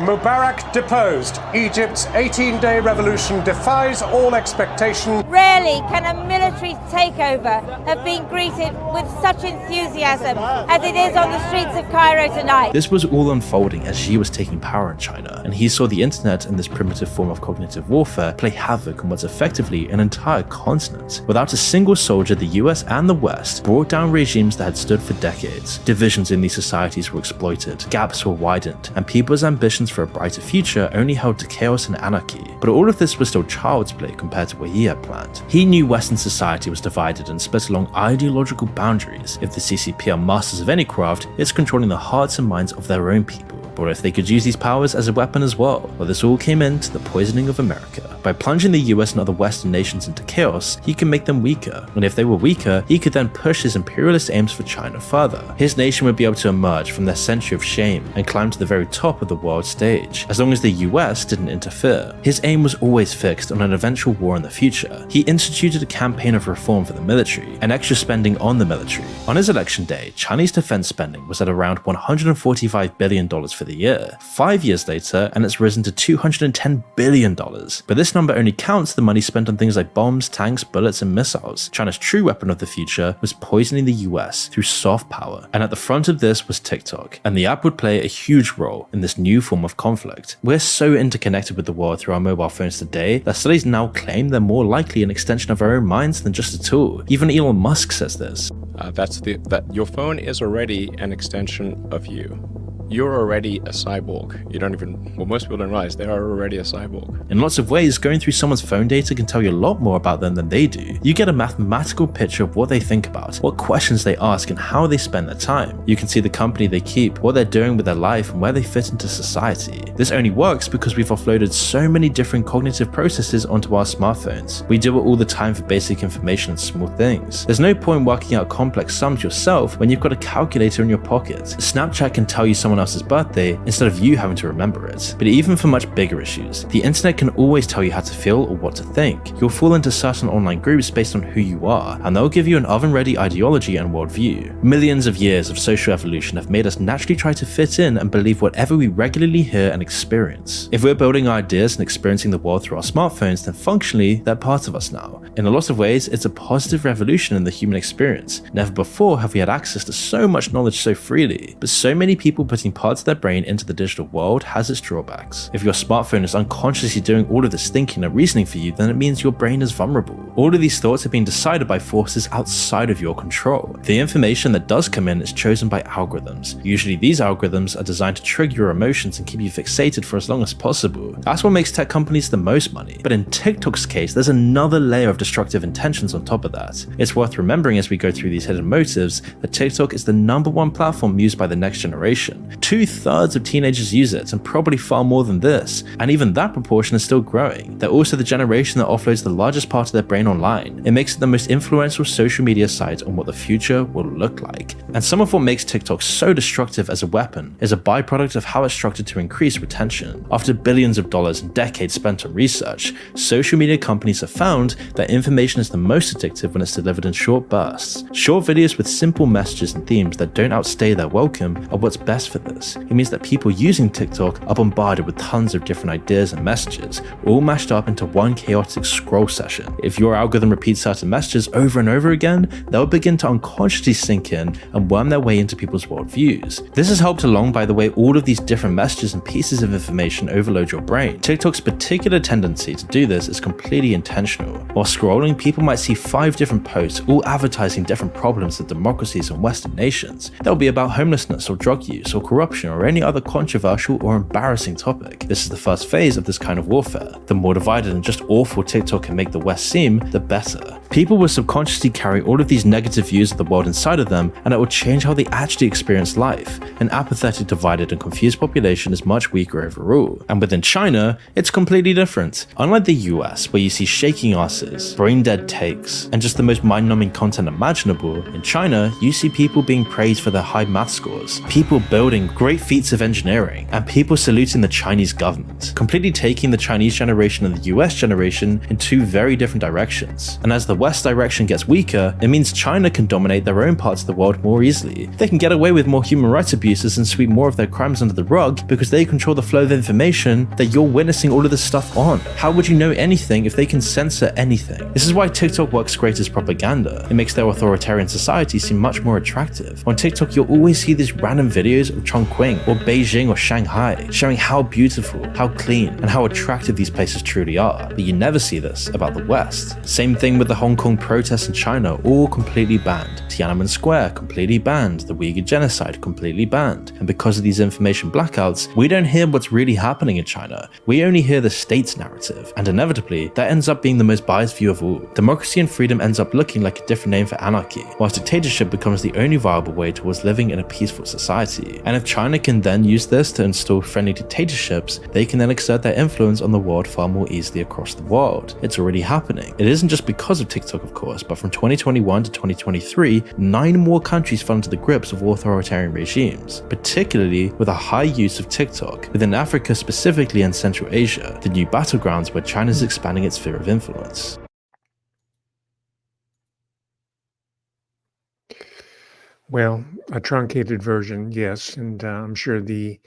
Mubarak deposed. Egypt's 18-day revolution defies all expectation.
Rarely can a military takeover have been greeted with such enthusiasm as it is on the streets of Cairo tonight.
This was all unfolding as Xi was taking power in China, and he saw the internet and this primitive form of cognitive warfare play havoc on what's effectively an entire continent. Without a single soldier, the US and the West brought down regimes that had stood for decades. Divisions in these societies were exploited, gaps were widened, and people's ambitions for a brighter future only held to chaos and anarchy. But all of this was still child's play compared to what he had planned. He knew Western society was divided and split along ideological boundaries. If the CCP are masters of any craft, it's controlling the hearts and minds of their own people. But if they could use these powers as a weapon as well? Well, this all came into the poisoning of America. By plunging the US and other Western nations into chaos, he can make them weaker. And if they were weaker, he could then push his imperialist aims for China further. His nation would be able to emerge from their century of shame and climb to the very top of the world stage, as long as the US didn't interfere. His aim was always fixed on an eventual war in the future. He instituted a campaign of reform for the military, and extra spending on the military. On his election day, Chinese defense spending was at around $145 billion for the year. 5 years later, and it's risen to $210 billion. But this number only counts the money spent on things like bombs, tanks, bullets, and missiles. China's true weapon of the future was poisoning the US through soft power. And at the front of this was TikTok, and the app would play a huge role in this new form of conflict. We're so interconnected with the world through our mobile phones today that studies now claim they're more likely an extension of our own minds than just a tool. Even Elon Musk says this.
That your phone is already an extension of you. You're already a cyborg. You don't even, well, most people don't realize they are already a cyborg.
In lots of ways, going through someone's phone data can tell you a lot more about them than they do. You get a mathematical picture of what they think about, what questions they ask, and how they spend their time. You can see the company they keep, what they're doing with their life, and where they fit into society. This only works because we've offloaded so many different cognitive processes onto our smartphones. We do it all the time for basic information and small things. There's no point working out complex sums yourself when you've got a calculator in your pocket. Snapchat can tell you someone else's birthday instead of you having to remember it. But even for much bigger issues, the internet can always tell you how to feel or what to think. You'll fall into certain online groups based on who you are, and they'll give you an oven-ready ideology and worldview. Millions of years of social evolution have made us naturally try to fit in and believe whatever we regularly hear and experience. If we're building our ideas and experiencing the world through our smartphones, then functionally, they're part of us now. In a lot of ways, it's a positive revolution in the human experience. Never before have we had access to so much knowledge so freely, but so many people putting parts of their brain into the digital world has its drawbacks. If your smartphone is unconsciously doing all of this thinking and reasoning for you, then it means your brain is vulnerable. All of these thoughts have been decided by forces outside of your control. The information that does come in is chosen by algorithms. Usually these algorithms are designed to trigger your emotions and keep you fixated for as long as possible. That's what makes tech companies the most money. But in TikTok's case, there's another layer of destructive intentions on top of that. It's worth remembering as we go through these hidden motives that TikTok is the #1 platform used by the next generation. 2/3 of teenagers use it, and probably far more than this, and even that proportion is still growing. They're also the generation that offloads the largest part of their brain online. It makes it the most influential social media site on what the future will look like. And some of what makes TikTok so destructive as a weapon is a byproduct of how it's structured to increase retention. After billions of dollars and decades spent on research, social media companies have found that information is the most addictive when it's delivered in short bursts. Short videos with simple messages and themes that don't outstay their welcome are what's best for of this. It means that people using TikTok are bombarded with tons of different ideas and messages, all mashed up into one chaotic scroll session. If your algorithm repeats certain messages over and over again, they'll begin to unconsciously sink in and worm their way into people's worldviews. This is helped along by the way all of these different messages and pieces of information overload your brain. TikTok's particular tendency to do this is completely intentional. While scrolling, people might see 5 different posts all advertising different problems of democracies and Western nations. They'll be about homelessness or drug use or corruption or any other controversial or embarrassing topic. This is the first phase of this kind of warfare. The more divided and just awful TikTok can make the West seem, the better. People will subconsciously carry all of these negative views of the world inside of them, and it will change how they actually experience life. An apathetic, divided, and confused population is much weaker overall. And within China, it's completely different. Unlike the US, where you see shaking asses, brain-dead takes, and just the most mind-numbing content imaginable, in China, you see people being praised for their high math scores, people building great feats of engineering, and people saluting the Chinese government, completely taking the Chinese generation and the US generation in 2 very different directions. And as the West direction gets weaker, it means China can dominate their own parts of the world more easily. They can get away with more human rights abuses and sweep more of their crimes under the rug because they control the flow of information that you're witnessing all of this stuff on. How would you know anything if they can censor anything? This is why TikTok works great as propaganda. It makes their authoritarian society seem much more attractive. On TikTok, you'll always see these random videos of Chongqing or Beijing or Shanghai, showing how beautiful, how clean, and how attractive these places truly are. But you never see this about the West. Same thing with the Hong Kong protests in China, all completely banned. Tiananmen Square, completely banned. The Uyghur genocide, completely banned. And because of these information blackouts, we don't hear what's really happening in China. We only hear the state's narrative. And inevitably, that ends up being the most biased view of all. Democracy and freedom ends up looking like a different name for anarchy, whilst dictatorship becomes the only viable way towards living in a peaceful society. And if China can then use this to install friendly dictatorships, they can then exert their influence on the world far more easily across the world. It's already happening. It isn't just because of TikTok, of course, but from 2021 to 2023, 9 more countries fell into the grips of authoritarian regimes, particularly with a high use of TikTok, within Africa specifically and Central Asia, the new battlegrounds where China is expanding its sphere of influence.
Well, a truncated version, yes, and I'm sure the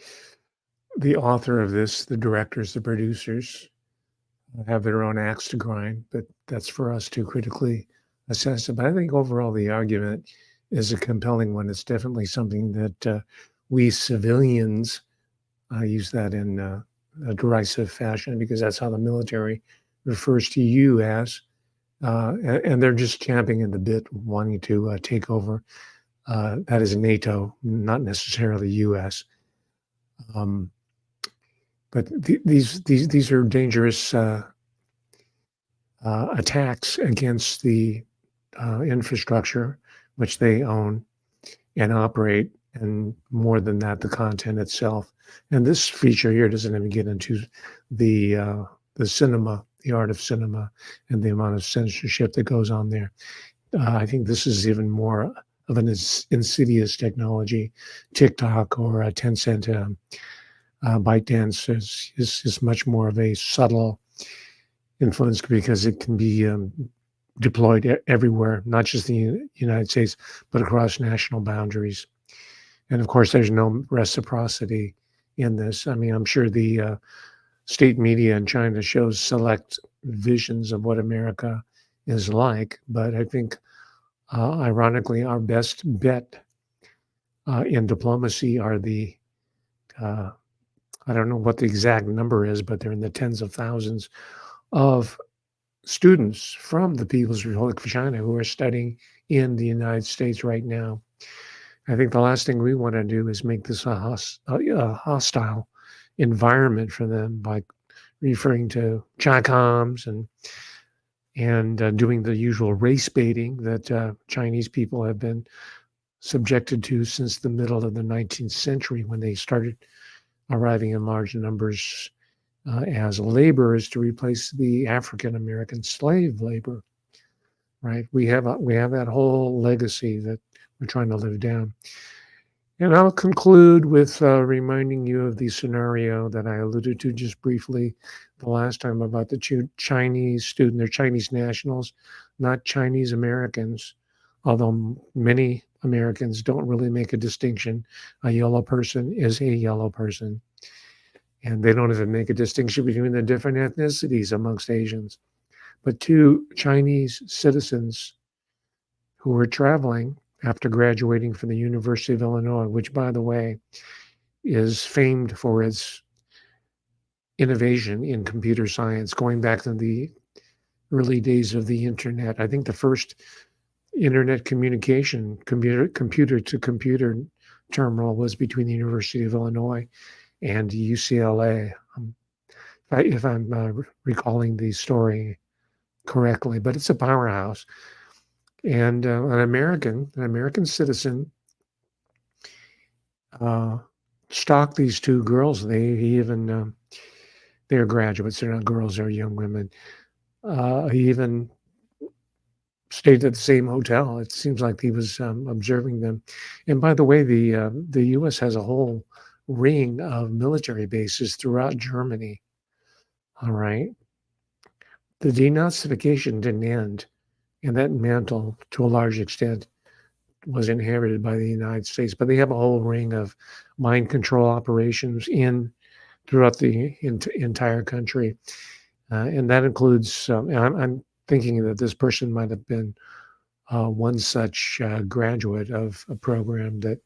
author of this, the directors, the producers, have their own axe to grind, but that's for us to critically assess it. But I think overall the argument is a compelling one. It's definitely something that we civilians use that in a derisive fashion because that's how the military refers to you as, and they're just champing at the bit, wanting to take over. That is NATO, not necessarily U.S. But these are dangerous attacks against the infrastructure which they own and operate, and more than that, the content itself. And this feature here doesn't even get into the cinema, the art of cinema, and the amount of censorship that goes on there. I think this is even more of an insidious technology. TikTok or Tencent ByteDance is much more of a subtle influence because it can be deployed everywhere, not just in the United States, but across national boundaries. And of course, there's no reciprocity in this. I mean, I'm sure the state media in China shows select visions of what America is like, but I think, ironically, our best bet in diplomacy are the I don't know what the exact number is, but they're in the tens of thousands of students from the People's Republic of China who are studying in the United States right now. I think the last thing we want to do is make this a hostile environment for them by referring to Chicoms and doing the usual race baiting that Chinese people have been subjected to since the middle of the 19th century when they started arriving in large numbers as laborers to replace the African American slave labor. Right? We have that whole legacy that we're trying to live down. And I'll conclude with reminding you of the scenario that I alluded to just briefly the last time about the Chinese student. They're Chinese nationals, not Chinese Americans, although many Americans don't really make a distinction. A yellow person is a yellow person. And they don't even make a distinction between the different ethnicities amongst Asians. But two Chinese citizens who were traveling after graduating from the University of Illinois, which, by the way, is famed for its innovation in computer science, going back to the early days of the internet. I think the first internet communication, computer to computer terminal was between the University of Illinois and UCLA, if I'm recalling the story correctly. But it's a powerhouse. And an American citizen stalked these two girls. They're graduates. They're not girls. They're young women. He even stayed at the same hotel. It seems like he was observing them. And by the way, the U.S. has a whole ring of military bases throughout Germany. All right. The denazification didn't end, and that mantle, to a large extent, was inherited by the United States. But they have a whole ring of mind control operations throughout the entire country. And that includes, I'm thinking that this person might have been one such graduate of a program that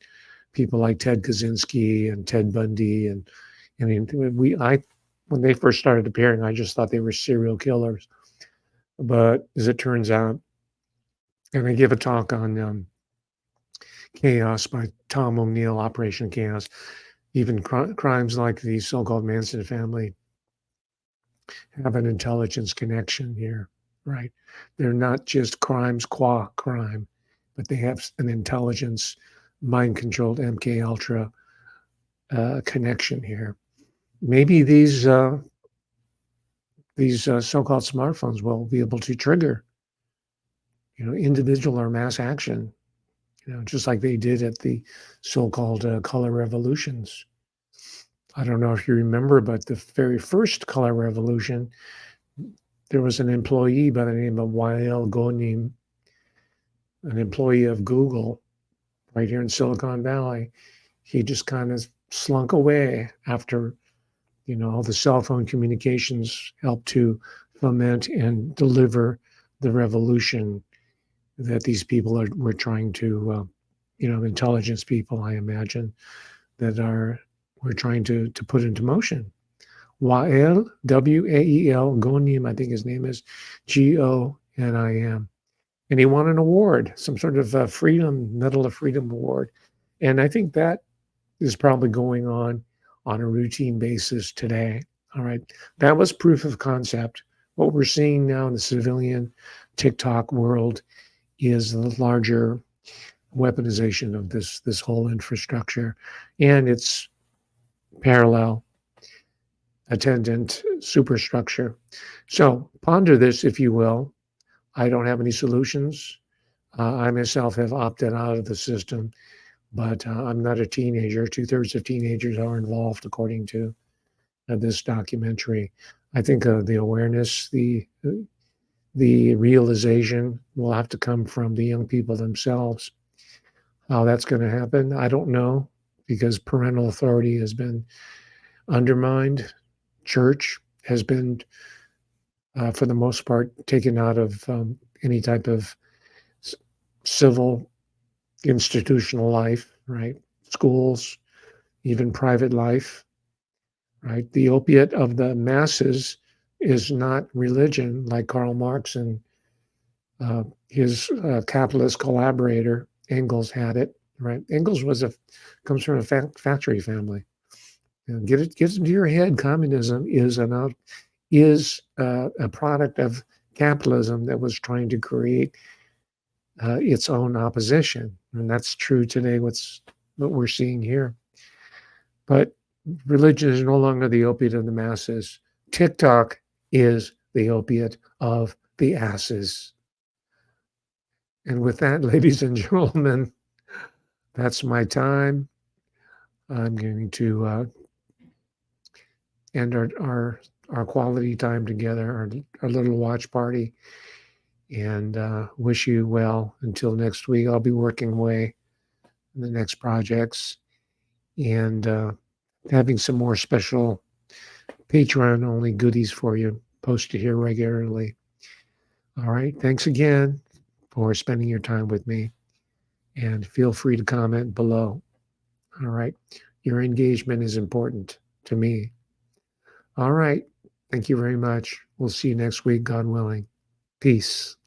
people like Ted Kaczynski and Ted Bundy and when they first started appearing, I just thought they were serial killers. But as it turns out, and I give a talk on Chaos by Tom O'Neill, Operation Chaos, even crimes like the so-called Manson family have an intelligence connection here, right? They're not just crimes qua crime, but they have an intelligence, mind-controlled MK Ultra connection here. Maybe these so-called smartphones will be able to trigger, individual or mass action, just like they did at the so-called color revolutions. I don't know if you remember, but the very first color revolution, there was an employee by the name of Wael Ghonim, an employee of Google right here in Silicon Valley. He just kind of slunk away after, all the cell phone communications helped to foment and deliver the revolution that these people were trying to, intelligence people, I imagine, we're trying to put into motion. Wael, W-A-E-L, Ghonim, I think his name is, G-O-N-I-M. And he won an award, some sort of Medal of Freedom award. And I think that is probably going on a routine basis today. All right. That was proof of concept. What we're seeing now in the civilian TikTok world is the larger weaponization of this whole infrastructure and its parallel attendant superstructure. So ponder this, if you will. I don't have any solutions. I myself have opted out of the system, but I'm not a teenager. 2/3 of teenagers are involved, according to this documentary. I think the awareness, the realization will have to come from the young people themselves. How that's going to happen, I don't know, because parental authority has been undermined. Church has been, for the most part, taken out of any type of civil institutional life, right? Schools, even private life, right? The opiate of the masses is not religion, like Karl Marx and his capitalist collaborator Engels had it, right? Engels comes from a factory family. Get it into your head. Communism is a product of capitalism that was trying to create its own opposition, and that's true today. What we're seeing here, but religion is no longer the opiate of the masses. TikTok is the opiate of the asses. And with that, ladies and gentlemen, that's my time. I'm going to end our quality time together, our little watch party, and wish you well until next week. I'll be working away in the next projects, and having some more special Patreon only goodies for you posted here regularly. All right. Thanks again for spending your time with me, and feel free to comment below. All right. Your engagement is important to me. All right. Thank you very much. We'll see you next week, God willing. Peace.